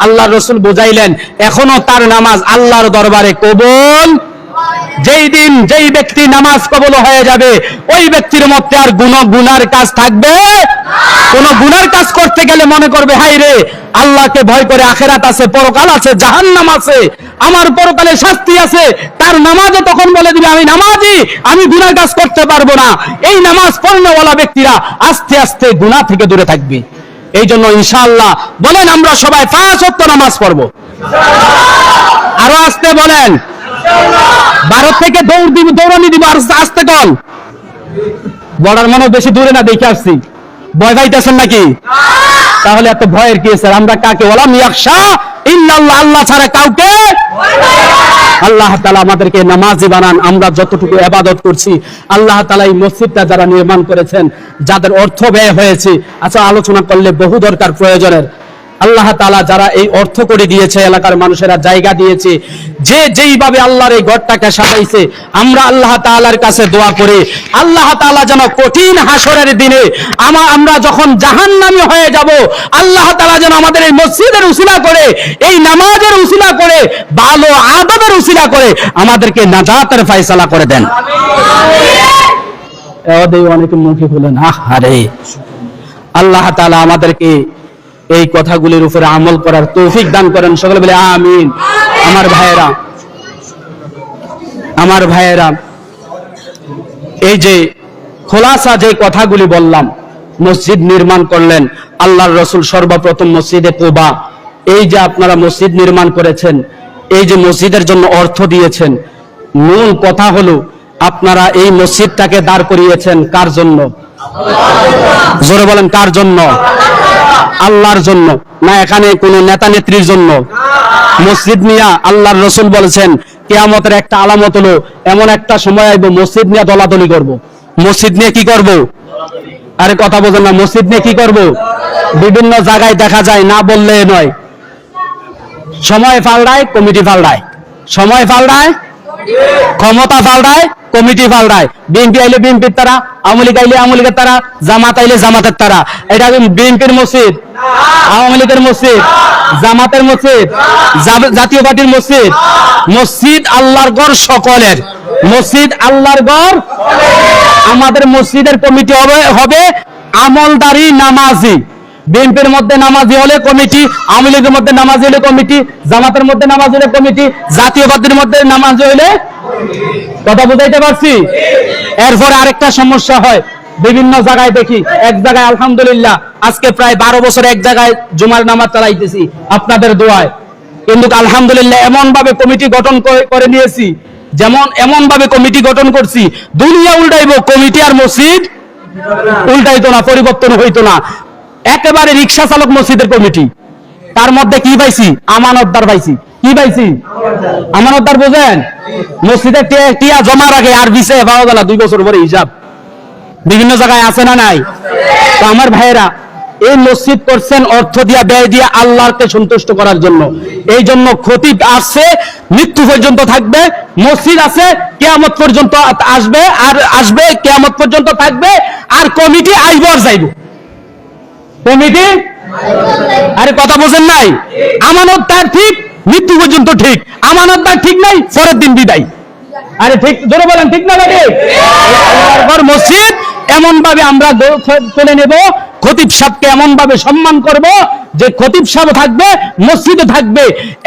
আল্লাহর রাসূল বুঝাইলেন, এখনো তার নামাজ আল্লাহর দরবারে কবুল। যেই দিন যেই ব্যক্তি নামাজ কবুল হয়ে যাবে, ওই ব্যক্তির মধ্যে আর গুনার কাজ থাকবে কোন গুনার কাজ করতে গেলে মনে করবে, হাই রে, আল্লাহকে ভয় করে, আখেরাত আছে, পরকাল আছে, জাহান্নাম আছে, আমার পরকালে শাস্তি আছে। তার নামাজে তখন বলে দিবে, আমি নামাজি, আমি গুনার কাজ করতে পারবো না। এই নামাজ পড়নেওয়ালা ব্যক্তিরা আস্তে আস্তে গুনাহ থেকে দূরে থাকবে। এই জন্য ইনশাআল্লাহ বলেন, আমরা সবাই 5 ওয়াক্ত নামাজ পড়বো। আরো আস্তে বলেন, ভারত থেকে দৌড়ানি দিব, আস্তে কল। বর্ডার মনে বেশি দূরে না, দেখে আসছি। ভয় পাইতেছেন নাকি? তাহলে এত ভয়ের কি স্যার? আমরা কাকে ওয়ালাম ইয়াখশা ইল্লাল্লাহ, আল্লাহ ছাড়া কাউকে। আল্লাহ তাআলা আমাদেরকে নামাজি বানান। আমরা যতটুকু ইবাদত করছি, আল্লাহ তাআলা এই মসজিদটা যারা নির্মাণ করেছেন, যাদের অর্থ ব্যয় হয়েছে, আচ্ছা আলোচনা করলে বহু দরকার প্রয়োজনের। আল্লাহ তাআলা যারা এই অর্থ করে দিয়েছে, এলাকার মানুষেরা জায়গা দিয়েছে, যে যেইভাবে আল্লাহর এই ঘরটাকে সাজাইছে, আমরা আল্লাহ তাআলার কাছে দোয়া করি, আল্লাহ তাআলা যেন কঠিন হাসরের দিনে আমরা যখন জাহান্নামী হয়ে যাব, আল্লাহ তাআলা যেন আমাদের এই মসজিদের উসিলা করে, এই নামাজের উসিলা করে, ভালো আদবের উসিলা করে আমাদেরকে নাজাতের ফয়সালা করে দেন। অনেকে মুখে বলেন, আরে আল্লাহ তাআলা আমাদেরকে এই কথাগুলির উপরে আমল করার তৌফিক দান করেন। সকলে বলে আমিন। আমার ভাইয়েরা, এই যে খোলাসা যে কথাগুলি বললাম, মসজিদ নির্মাণ করলেন আল্লাহর রাসূল সর্বপ্রথম মসজিদে কুবা। এই যে আপনারা মসজিদ নির্মাণ করেছেন, এই যে মসজিদের জন্য অর্থ দিয়েছেন, মূল কথা হলো আপনারা এই মসজিদটাকে দাঁড় করিয়েছেন কার জন্য? জোরে বলেন, কার জন্য? আল্লাহর জন্য না, এখানে কোন নেতা নেত্রীর জন্য। মসজিদ নিয়ে আল্লাহর রাসূল বলেছেন, কিয়ামতের একটা আলামত হলো এমন একটা সময় আইব, মসজিদ নিয়ে দলাদলি করব। মসজিদ নিয়ে কি করব? আরে কথা বোঝেন না, মসজিদ নিয়ে কি করব? বিভিন্ন জায়গায় দেখা যায়, না বললে নয়, সময় পাল্টায়, কমিটি পাল্টায়, সময় পাল্টায়, ক্ষমতা পাল্টায়, কমিটি পাল্টায়, বিএনপি আইলে বিএনপির তারা, আওয়ামী লীগ আইলে আওয়ামী লীগের তারা, জামাত আইলে জামাতের তারা। এটা বিএনপির মসজিদ, আওয়ামী লীগের মসজিদ, জামাতের মসজিদ, জাতীয় পার্টির মসজিদ? মসজিদ আল্লাহর ঘর সকলের, মসজিদ আল্লাহর ঘর। আমাদের মসজিদের কমিটি হবে আমলদারি নামাজি। বিএনপির মধ্যে নামাজি হলে কমিটি, আওয়ামী লীগের মধ্যে নামাজি হলে কমিটি, জামাতের মধ্যে নামাজি হলে কমিটি, জাতীয় পার্টির মধ্যে নামাজি হলে। কথা বুঝাইতে পারছি? এরপরে আরেকটা সমস্যা হয়, বিভিন্ন জায়গায় দেখি, এক জায়গায় আলহামদুলিল্লাহ আজকে প্রায় 12 বছর এক জায়গায় জুমার নামাজ চালাইতেছি আপনাদের দোয়ায়, কিন্তু আলহামদুলিল্লাহ এমন ভাবে কমিটি গঠন করে নিয়েছি, যেমন এমন ভাবে কমিটি গঠন করছি, দুনিয়া উল্টাইবো, কমিটি আর মসজিদ উল্টাইতো না, পরিবর্তন হইতো না। একেবারে রিক্সা চালক মসজিদের কমিটি, তার মধ্যে কি পাইছি? আমানতদার পাইছি। কি পাইছি? আমানতদার বোঝেন? মসজিদে টিয়া জমা রাখে আর দিছে পাওয়া যায় না 2 বছর পরে হিসাব। বিভিন্ন জায়গায় আছে না নাই? তো আমার ভাইয়েরা, এই মসজিদ করছেন অর্থ দিয়া, ব্যয় দিয়া, আল্লাহকে সন্তুষ্ট করার জন্য। এই জন্য খতিব আসছে, মৃত্যু পর্যন্ত থাকবে। মসজিদ আছে, কিয়ামত পর্যন্ত আসবে, আর আসবে কিয়ামত পর্যন্ত থাকবে। আর কমিটি আসবে আর যাইব। কমিটি, আরে কথা বোঝেন নাই? আমানতদার ঠিক, মৃত্যু পর্যন্ত ঠিক। আমানতদার ঠিক নাই, পরের দিন বিদায়। আরে ঠিক, জোরে বলেন ঠিক না? মসজিদ এমন ভাবে আমরা চলে নেব, খতিব সাহেবকে এমন ভাবে সম্মান করব যে খতিব সাহেব থাকবে, মসজিদে থাকবে।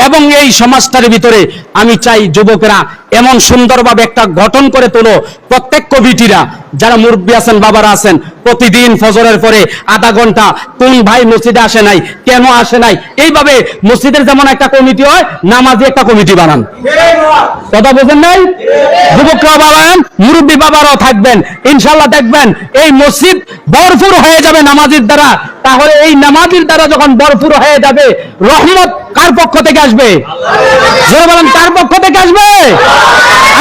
এবং এই সমাজটার ভিতরে আমি চাই যুবকেরা এমন সুন্দরভাবে একটা গঠন করে তোলো, প্রত্যেক কমিটিরা যারা মুরব্বী আছেন, বাবারা আছেন, প্রতিদিন ফজরের পরে আধা ঘন্টা কোন ভাই মসজিদে আসে নাই, কেন আসে নাই, এইভাবে মসজিদের যেমন একটা কমিটি হয়, নামাজি একটা কমিটি বানান। কথা বোঝেন নাই? যুবকরাও বানান, মুরব্বী বাবারাও থাকবেন, ইনশাল্লাহ দেখবেন এই মসজিদ ভরপুর হয়ে যাবে নামাজির দ্বারা। তাহলে এই নামাজির দ্বারা যখন ভরপুর হয়ে যাবে, রহমত কার পক্ষ থেকে আসবে? যারা বলেন কার পক্ষ থেকে আসবে?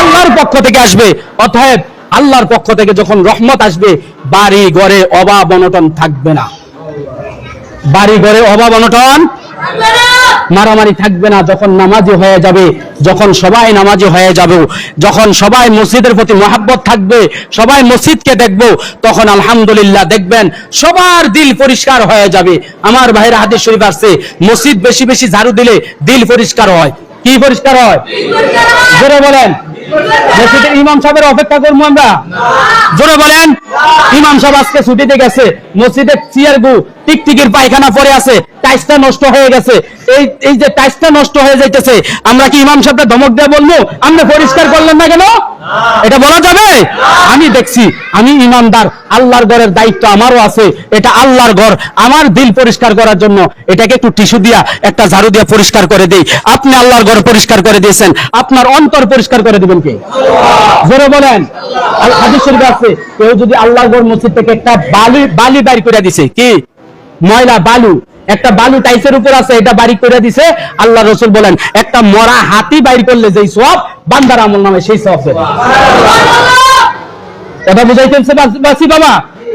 আল্লাহর পক্ষ থেকে আসবে। অতএব আল্লাহর পক্ষ থেকে যখন রহমত আসবে, বাড়ি ঘরে অভাব অনটন থাকবে না। বাড়ি ঘরে অভাব অনটন, মারামারি থাকবে না। যখন নামাজি হয়ে যাবে, যখন সবাই নামাজি হয়ে যাবে, যখন সবাই মসজিদের প্রতি মহাব্বত থাকবে, সবাই মসজিদকে দেখবো, তখন আলহামদুলিল্লাহ দেখবেন সবার দিল পরিষ্কার হয়ে যাবে। আমার ভাইরা, হাদিস শরীফ আছে, মসজিদ বেশি বেশি ঝাড়ু দিলে দিল পরিষ্কার হয়। কি পরিষ্কার হয়? জোরে বলেন। মসজিদের ইমাম সাহেবের অপেক্ষা করবো আমরা? জোরে বলেন। ইমাম সাহেব আজকে ছুটিতে গেছে, মসজিদের চেয়ার গু টিকটিকির পায়খানা পড়ে আছে, টাইসটা নষ্ট হয়ে গেছে। এই যে টাইসটা নষ্ট হয়ে যাইতেছে, আমরা কি ইমাম সাহেবকে ধমক দিয়ে বলবো আপনি পরিষ্কার করলেন না কেন? এটা বলা যাবে? আমি দেখছি, আমি ইমানদার, আল্লাহর ঘরের দায়িত্ব আমারও আছে। এটা আল্লাহর ঘর, আমার দিল পরিষ্কার করার জন্য এটাকে একটু টিস্যু দিয়া, একটা ঝাড়ু দিয়া পরিষ্কার করে দেই। আপনি আল্লাহর ঘর পরিষ্কার করে দিয়েছেন, আপনার অন্তর পরিষ্কার করে দিবেন কে? জোরে বলেন। হাদিস শরীফে আছে, কেউ যদি আল্লাহর ঘর মসজিদ থেকে একটা বালি বাইর করে দিছে, কি ময়লা বালু, একটা বালু টাইসের উপর আছে, এটা বাড়ি করে দিছে, আল্লাহ রাসূল বলেন একটা মরা হাতি বাইর করলে যেই সওয়াব বান্দার আমল নামে সেই সওয়াব হবে। কথা বুঝাইতেছে বাসি বাবা?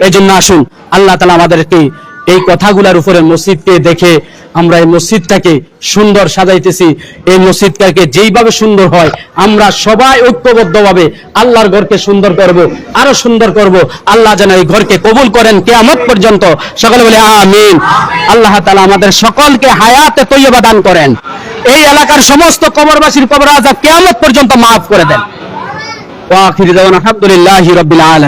এই জন্য আসুন আল্লাহ তাআলা আমাদেরকে এই কথাগুলোর উপরে মসজিদকে দেখে আমরা এই মসজিদটাকে সুন্দর সাজাইতেছি। এই মসজিদটাকে যেইভাবে সুন্দর হয়, আমরা সবাই ঐক্যবদ্ধভাবে আল্লাহর ঘরকে সুন্দর করব, আরো সুন্দর করব। আল্লাহ যেন এই ঘরকে কবুল করেন কিয়ামত পর্যন্ত। সকলে বলে আমিন। আল্লাহ তাআলা আমাদের সকলকে হায়াতে তৈয়বা দান করেন। এই এলাকার সমস্ত কবরবাসীর কবর আযাব কিয়ামত পর্যন্ত মাফ করে দেন। ওয়া আখিরু দাওয়ানা আলহামদুলিল্লাহি রাব্বিল আলামিন।